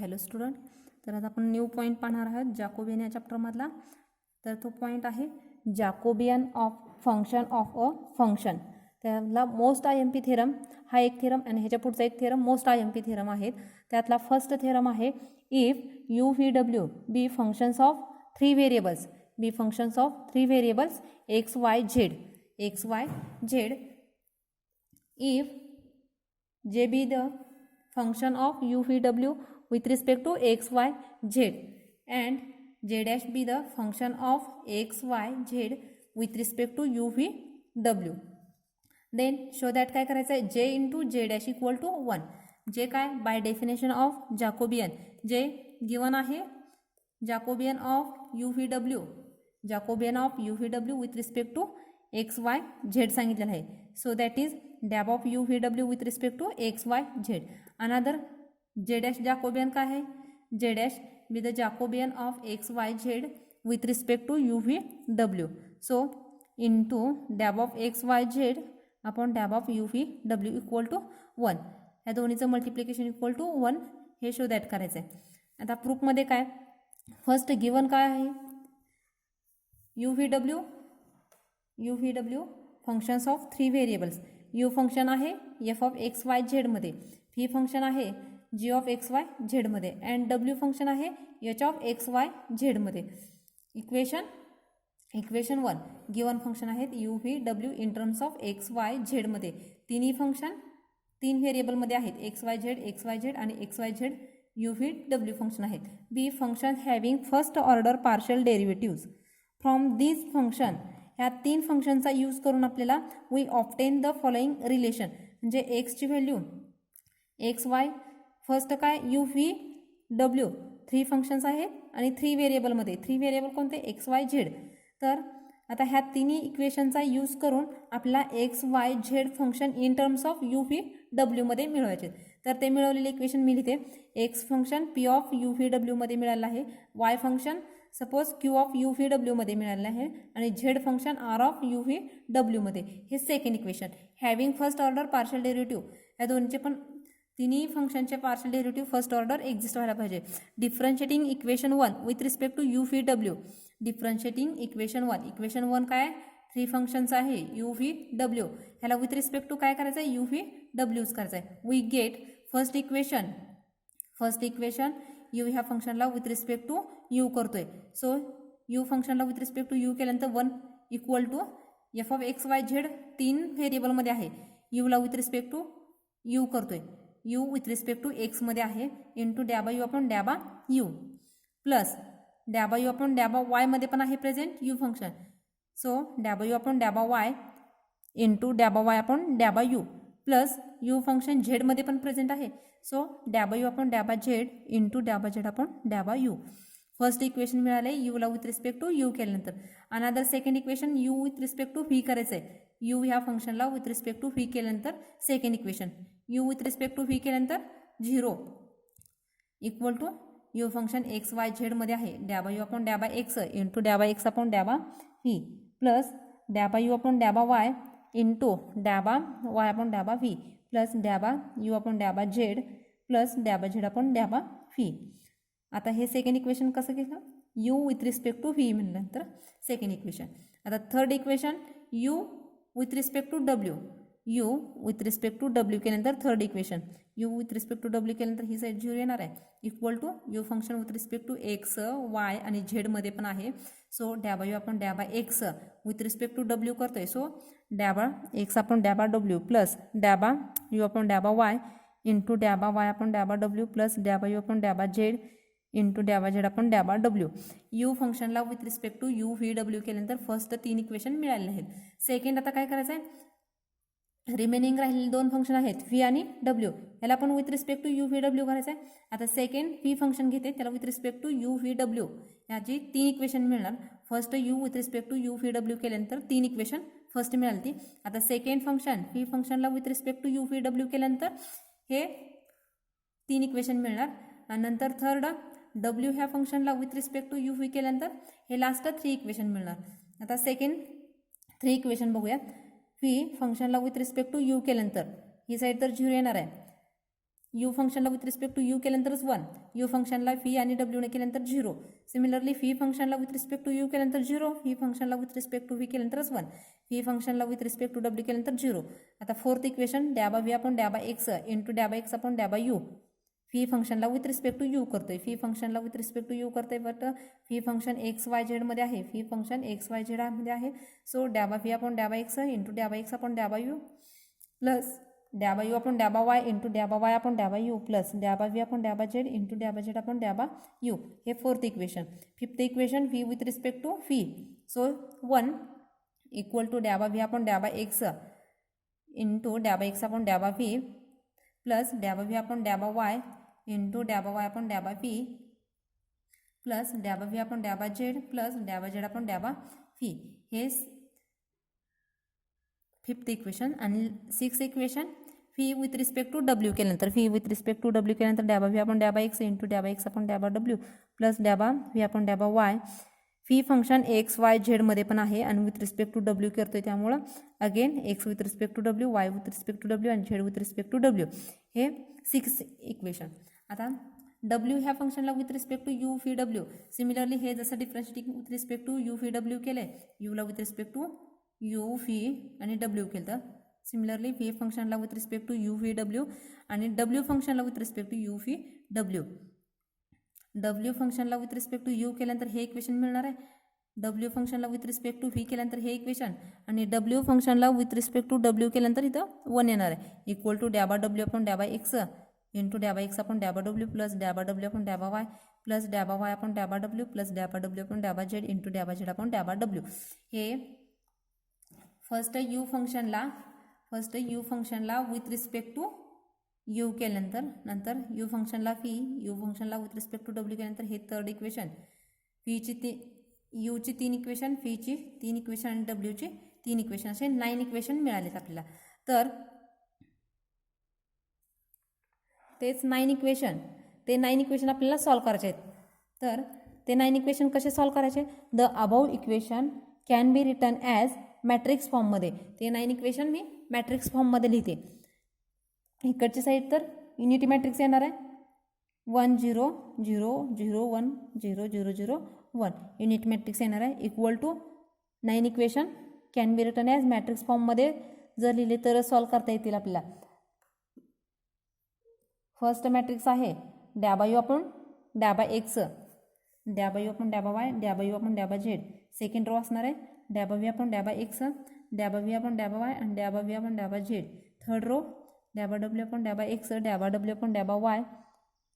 Hello student, तर आज आपण न्यू पॉईंट पाहणार आहोत जॅकोबियन या चॅप्टरमधला. तर तो पॉईंट आहे जॅकोबियन ऑफ अ फंक्शन. त्याला most I M P theorem हा एक थेरम आणि ह्याच्या पुढचा एक theorem most I M P theorem आहेत. त्यातला फर्स्ट थेरम आहे if U V W be functions of three variables X Y Z if j be the function of u v w with respect to x y z and j dash be the function of x y z with respect to u v w, then show that काय करायचं आहे j into j dash equal to 1. जे काय bye definition of जॅकोबियन J given आहे Jacobian of u v w with respect to x Y z सांगितलेलं आहे. So that is डॅब of u V डब्ल्यू with respect to x Y z. Another J dash Jacobian काय आहे J dash be the Jacobian of x Y Z with respect to U V W. So into डॅब of x Y z upon डॅब of u V डब्ल्यू equal to 1. ह्या दोन्हीचं multiplication equal to 1 हे show that करायचं आहे. आता प्रूफमध्ये काय फर्स्ट गिवन काय आहे यू व्ही डब्ल्यू functions of three variables. U function आहे एफ ऑफ एक्स वाय झेडमध्ये, व्ही फंक्शन आहे जी ऑफ एक्स वाय झेडमध्ये अँड डब्ल्यू फंक्शन आहे एच ऑफ एक्स वाय झेडमध्ये. इक्वेशन 1 गिवन फंक्शन आहेत यू व्ही डब्ल्यू in terms of x Y झेडमध्ये. तिन्ही फंक्शन तीन व्हेरिएबलमध्ये आहेत एक्स वाय झेड आणि x Y z u V डब्ल्यू फंक्शन आहेत. Be function having first order partial derivatives from this function. ह्या तीन फंक्शनचा यूज करून आपल्याला we obtain the following relation. म्हणजे एक्सची व्हॅल्यू एक्स वाय फर्स्ट काय यू व्ही डब्ल्यू थ्री फंक्शन्स आहेत आणि थ्री व्हेरिएबल कोणते एक्स वाय झेड. तर आता ह्या तिन्ही इक्वेशनचा यूज करून आपला x Y z function in terms of u v डब्ल्यूमध्ये मिळवायचे. तर ते मिळवलेले इक्वेशन मी लिहिते. X function p of u v डब्ल्यूमध्ये मिळालं आहे, y function suppose q of u v डब्ल्यूमध्ये मिळालं आहे आणि z function r of u v डब्ल्यूमध्ये. हे second equation having first order partial derivative. या दोनचे पण तिन्ही फंक्शनचे partial derivative first order exist व्हायला पाहिजे. Differentiating equation 1 with respect to U V डब्ल्यू. डिफरन्शिएटिंग इक्वेशन 1 काय थ्री फंक्शनचं आहे यू व्ही डब्ल्यू. ह्याला विथ रिस्पेक्ट टू काय करायचं आहे यू व्ही डब्ल्यूच करायचं आहे. We get first equation u ह्या फंक्शनला विथ रिस्पेक्ट टू यू करतोय. सो यू फंक्शनला विथ रिस्पेक्ट टू यू केल्यानंतर 1 equal to f of x Y z तीन व्हेरिएबलमध्ये आहे. यूला विथ रिस्पेक्ट टू यू करतोय, यू विथ रिस्पेक्ट टू एक्समध्ये आहे इंटू डॅबा यू अपॉन डॅबा यू प्लस डॅबा यू अपॉन डॅबा वायमध्ये पण आहे प्रेझेंट यू फंक्शन. सो डॅबा यू अपॉन डॅबा वाय इंटू डॅबा वाय अपॉन डॅबा यू प्लस यू फंक्शन झेडमध्ये पण प्रेझेंट आहे. सो डॅबा यू अपॉन डॅबा झेड इंटू डॅबा झेड अपॉन डॅबा यू. फर्स्ट इक्वेशन मिळाले यूला विथ रिस्पेक्ट टू यू केल्यानंतर. Another second equation u with respect to v करायचं आहे. यू ह्या फंक्शनला विथ रिस्पेक्ट टू व्ही केल्यानंतर second equation u with respect to v केल्यानंतर 0 equal to u function x Y झेडमध्ये आहे डॅबा यू अपॉन डॅबा एक्स इंटू डॅबा एक्स अपॉन डॅबा व्ही प्लस डॅबा यू अपॉन डॅबा वाय इंटू डॅबा वाय अपॉन डॅबा व्ही प्लस डॅबा यू अपॉन डॅबा झेड प्लस डॅबा झेड अपॉन डॅबा व्ही. आता हे सेकंड इक्वेशन कसं केलं u with respect to v म्हणल्यानंतर सेकंड इक्वेशन. आता third equation u with respect to W केल्यानंतर third equation u with respect to W केल्यानंतर ही साईड 0 येणार आहे equal to u function with respect to x y आणि झेडमध्ये पण आहे. सो डॅबा यू आपण डॅबा x with respect to W करतोय. सो डॅबा एक्स आपण डॅबा डब्ल्यू प्लस डॅबा यू आपण डॅबा वाय इंटू डॅबा वाय आपण डॅबा डब्ल्यू प्लस डॅबा यू आपण डॅबा झेड इंटू डॅबा झेड आपण डॅबा डब्ल्यू. यू फंक्शनला with respect to U V W केल्यानंतर फर्स्ट तीन इक्वेशन मिळालेले आहेत. सेकंड आता काय करायचं आहे रिमेनिंग राहिलेले दोन फंक्शन आहेत व्ही आणि डब्ल्यू. याला पण with respect to U V W करायचं आहे. आता सेकंड व्ही फंक्शन घेते त्याला with respect to U V W याची तीन इक्वेशन मिळणार. First U with respect to U V W केल्यानंतर तीन इक्वेशन फर्स्ट मिळाली ती. आता सेकंड फंक्शन व्ही फंक्शनला with respect to U V W केल्यानंतर हे तीन इक्वेशन मिळणार. आणि नंतर थर्ड डब्ल्यू ह्या फंक्शनला with respect to you V केल्यानंतर हे लास्ट थ्री इक्वेशन मिळणार. आता सेकंड थ्री इक्वेशन बघूयात. व्ही फंक्शनला विथ रिस्पेक्ट टू यू केल्यानंतर ही साईड तर 0 येणार आहे यू फंक्शनला विथ रिस्पेक्ट टू यू केल्यानंतरच 1, यू फंक्शनला फी आणि डब्ल्यूने केल्यानंतर 0. सिमिलरली फी फंक्शनला विथ रिस्पेक्ट टू यू केल्यानंतर 0, फी फंक्शनला विथ रिस्पेक्ट टू व्ही केल्यानंतरच 1, फी फंक्शनला विथ रिस्पेक्ट टू डब्ल्यू केल्यानंतर 0. आता फोर्थ इक्वेशन डॅबा व्ही अपॉन डॅबा एक्स इंटू डॅबा एक्स अपॉन डॅबा यू. फी फंक्शनला विथ रिस्पेक्ट टू यू करतोय, फी फंक्शनला विथ रिस्पेक्ट टू यू करतोय, but phi function x Y झेडमध्ये आहे, फी फंक्शन एक्स वाय झेडमध्ये आहे. सो डॅबा व्ही अपॉन डॅबा एक्स इंटू डॅबा एक्स अपॉन डॅबा यू प्लस डॅबा यू अपॉन डॅबा वाय इंटू डॅबा वाय अपॉन डॅबा यू प्लस डॅबा व्ही अपॉन डॅबा झेड इंटू डॅबा झेड अपॉन डॅबा यू. हे fourth equation. Fifth equation v with respect to phi. So 1 equal to डॅबा व्ही अपॉन डॅबा एक्स इंटू डॅबा एक्स अपॉन डॅबा व्ही प्लस डॅबा व्ही अपॉन डॅबा वाय इंटू डॅबा वाय अपॉन डॅबा व्ही प्लस डॅबा व्ही अपॉन डॅबा झेड प्लस डॅबा झेड अपॉन डॅबा व्ही. हे फिफ्थ इक्वेशन. आणि sixth equation phi with respect to W केल्यानंतर, phi with respect to W केल्यानंतर डॅबा व्ही अपॉन डॅबा एक्स इंटू डॅबा एक्स अपॉन डॅबा डब्ल्यू प्लस डॅबा व्ही अपॉन डॅबा Y. Phi function x Y झेडमध्ये पण आहे आणि विथ रिस्पेक्ट टू डब्ल्यू करतोय, त्यामुळं again X with respect to W, Y with respect to W आणि Z with respect to W. हे सिक्स्थ इक्वेशन. आता डब्ल्यू ह्या फंक्शनला with respect to U phi W. Similarly हे जसं differentiating with respect to U phi W केलं आहे, यूला with respect to U phi आणि डब्ल्यू केलं तर सिमिलरली फी फंक्शनला with respect to U phi W आणि डब्ल्यू फंक्शनला with respect to U phi W. W फंक्शनला विथ रिस्पेक्ट टू यू केल्यानंतर हे इक्वेशन मिळणार आहे, डब्ल्यू फंक्शनला विथ रिस्पेक्ट टू व्ही केल्यानंतर हे इक्वेशन आणि डब्ल्यू फंक्शनला विथ रिस्पेक्ट टू डब्ल्यू केल्यानंतर इथं 1 येणार आहे. इक्वल टू डॅबा डब्ल्यू अपॉन डॅबा एक्स इंटू डॅबा एक्स अपॉन डॅबा डब्ल्यू प्लस डॅबा डब्ल्यू अपॉन डॅबा वाय प्लस डॅबा वाय अपॉन डॅबा डब्ल्यू प्लस डॅबा डब्ल्यू अपॉन डॅबा झेड इंटू डॅबा झेड अपॉन डॅबा डब्ल्यू. हे फर्स्ट यू फंक्शनला विथ रिस्पेक्ट टू यू केल्यानंतर, नंतर यू फंक्शनला फी, यू फंक्शनला विथ रिस्पेक्ट टू डब्ल्यू केल्यानंतर हे थर्ड इक्वेशन. फीची यूची 3 इक्वेशन, फीची 3 इक्वेशन आणि डब्ल्यूची 3 इक्वेशन, असे 9 इक्वेशन मिळालेत आपल्याला. तर तेच 9 इक्वेशन, ते 9 इक्वेशन आपल्याला सॉल्व करायचे आहेत. तर ते 9 इक्वेशन कसे सॉल्व करायचे? The above equation can be return as matrix फॉर्ममध्ये. ते 9 इक्वेशन मी मॅट्रिक्स फॉर्ममध्ये लिहिते. इकडची साईड तर युनिटी मॅट्रिक्स येणार आहे 1 0 0 0 1 0 0 0 1 युनिट मॅट्रिक्स येणार आहे. Equal to 9 equation can be return as matrix फॉर्ममध्ये जर लिहिले तरच सॉल्व करता येतील आपल्याला. फर्स्ट मॅट्रिक्स आहे डॅबा यू अपॉन डॅबा एक्स, डॅबा यू अपॉन डॅबा वाय, डॅबा यू अपॉन डॅबा झेड. सेकंड रो असणार आहे डॅबा व्ही अपॉन डॅबा एक्स, डॅबा व्ही अपॉन डॅबा वाय आणि डॅबा व्ही अपॉन डॅबा झेड. थर्ड रो डॅबा डब्ल्यू अपॉन डॅबा एक्स, डॅबा डब्ल्यू अपॉन डॅबा वाय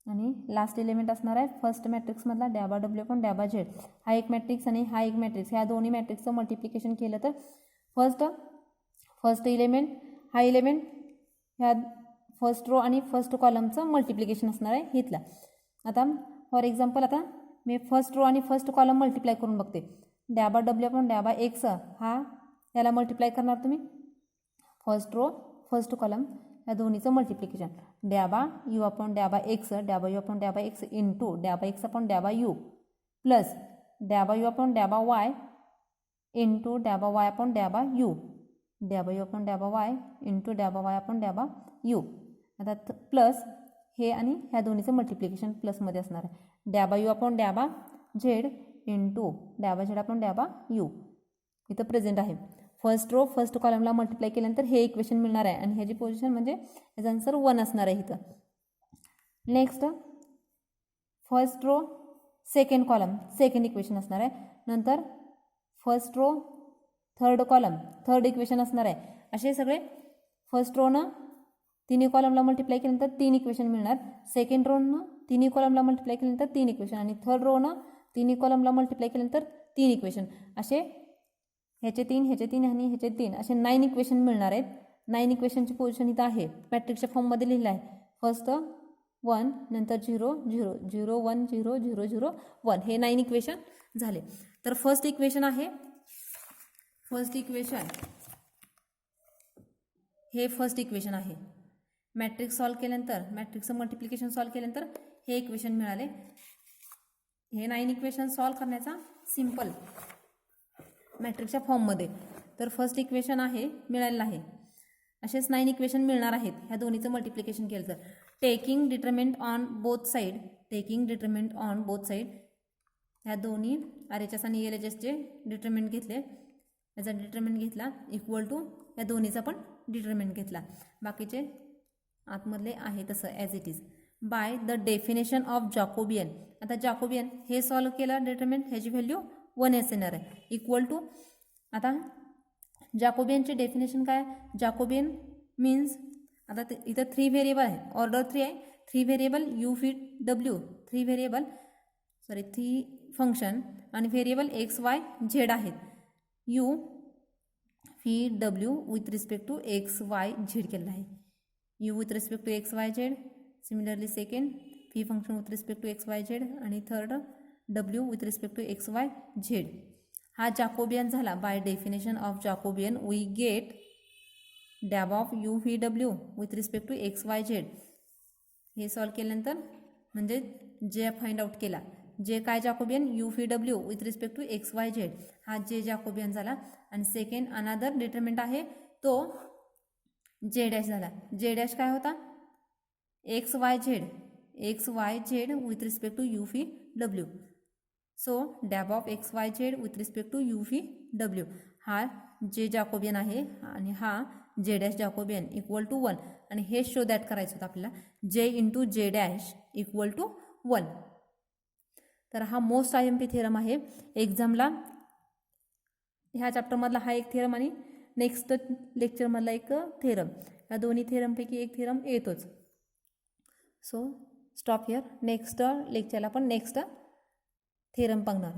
आणि लास्ट एलिमेंट असणार आहे फर्स्ट मॅट्रिक्समधला डॅबा डब्ल्यू अपॉन डॅबा झेड. हा एक मॅट्रिक्स आणि हा एक मॅट्रिक्स, ह्या दोन्ही मॅट्रिक्सचं मल्टिप्लिकेशन केलं तर फर्स्ट इलेमेंट, हा इलेमेंट ह्या फर्स्ट रो आणि फर्स्ट कॉलमचं मल्टिप्लिकेशन असणार आहे इथला. आता फॉर एक्झाम्पल आता मी फर्स्ट रो आणि फर्स्ट कॉलम मल्टिप्लाय करून बघते. डॅबा डब्ल्यू अपॉन डॅबा एक्स हा याला मल्टिप्लाय करणार तुम्ही, फर्स्ट रो फर्स्ट कॉलम या दोन्हीचं मल्टिप्लिकेशन. डॅबा यू अपॉन डॅबा एक्स, डॅबा यू अपॉन डॅबा एक्स इंटू डॅबा एक्स अपॉन डॅबा यू प्लस डॅबा यू अपॉन डॅबा वाय इंटू डॅबा वाय अपॉन डॅबा यू, डॅबा यू अपॉन डॅबा वाय इंटू डॅबा वाय अपॉन डॅबा यू. आता प्लस हे आणि ह्या दोन्हीचं मल्टिप्लिकेशन प्लसमध्ये असणार आहे. डॅबा यू अपॉन डॅबा झेड इंटू डॅबा झेड अपॉन डॅबा यू इथं प्रेझेंट आहे. फर्स्ट रो फर्स्ट कॉलमला मल्टिप्लाय केल्यानंतर हे इक्वेशन मिळणार आहे आणि ह्याची पोझिशन म्हणजे ह्याचा आन्सर 1 असणार आहे इथं. Next first row second column second equation असणार आहे. नंतर first row third column third equation असणार आहे. असे सगळे फर्स्ट रोनं तिन्ही कॉलमला मल्टिप्लाय केल्यानंतर 3 इक्वेशन मिळणार, सेकंड रोनं तिन्ही कॉलमला मल्टिप्लाय केल्यानंतर 3 इक्वेशन आणि थर्ड रोनं तिन्ही कॉलमला मल्टिप्लाय केल्यानंतर 3 इक्वेशन. असे ह्याचे 3 आणि ह्याचे 3 असे 9 इक्वेशन मिळणार आहेत. 9 इक्वेशनची पोझिशन इथं आहे मॅट्रिक्सच्या फॉर्ममध्ये लिहिलं आहे. फर्स्ट 1 नंतर 0 0 0 1 0 0 0 1 हे 9 इक्वेशन झाले. तर फर्स्ट इक्वेशन आहे हे फर्स्ट इक्वेशन आहे. मॅट्रिक्स सॉल्व केल्यानंतर मॅट्रिक्सचं मल्टिप्लिकेशन सॉल्व केल्यानंतर हे इक्वेशन मिळाले. हे 9 इक्वेशन सॉल्व करण्याचा सिम्पल मॅट्रिक्सच्या फॉर्ममध्ये. तर फर्स्ट इक्वेशन आहे मिळालेलं आहे. असेच 9 इक्वेशन मिळणार आहेत ह्या दोन्हीचं मल्टिप्लिकेशन केलं तर. Taking determinant on both side, taking determinant on both side, ह्या दोन्ही आर एच एस आणि एल एच एसचे डिटरमिनंट घेतले, याचा डिटरमिनंट घेतला इक्वल टू या दोन्हीचा पण डिटरमिनंट घेतला, बाकीचे आतमधले आहे तसं as it is. By the definition of Jacobian, आता जॅकोबियन हे सॉल्व केलं डिटरमिनंट, ह्याची व्हॅल्यू 1s येणार आहे इक्वल टू, आता जॅकोबियनची डेफिनेशन काय, जॅकोबियन मीन्स आता इथं 3 व्हेरिएबल आहे, ऑर्डर 3 आहे, 3 व्हेरिएबल यू फी डब्ल्यू, 3 फंक्शन आणि व्हेरिएबल एक्स वाय झेड आहेत, यू फी डब्ल्यू with respect to x Y z केलेला आहे, u with respect to x Y z, similarly second phi function with respect to x Y z आणि third डब्ल्यू with respect to x Y z. हा Jacobian झाला. By definition of Jacobian we get डॅब of u V डब्ल्यू with respect to x Y z. हे solve केल्यानंतर म्हणजे जे फाइंड आउट केला, जे काय जॅकोबियन यू व्ही डब्ल्यू with respect to x Y z, हा जे जॅकोबियन झाला. आणि सेकंड अनादर डिटरमिनंट आहे तो जे डॅश झाला. जे डॅश काय होता, X Y Z with respect to U V W. So dab of x Y Z with respect to U V W, हा जे जॅकोबियन आहे आणि हा जे डॅश जॅकोबियन इक्वल टू 1. आणि हे शो दॅट करायचं होतं आपल्याला, जे इंटू जे डॅश इक्वल टू 1. तर हा most I M P theorem आहे एक्झामला, ह्या चॅप्टरमधला हा एक थेरम आणि नेक्स्ट लेक्चरमधला एक थेरम, या दोन्ही थेरमपैकी एक थेरम येतोच. सो स्टॉप हिअर, नेक्स्ट लेक्चरला पण नेक्स्ट थेरम बघणार.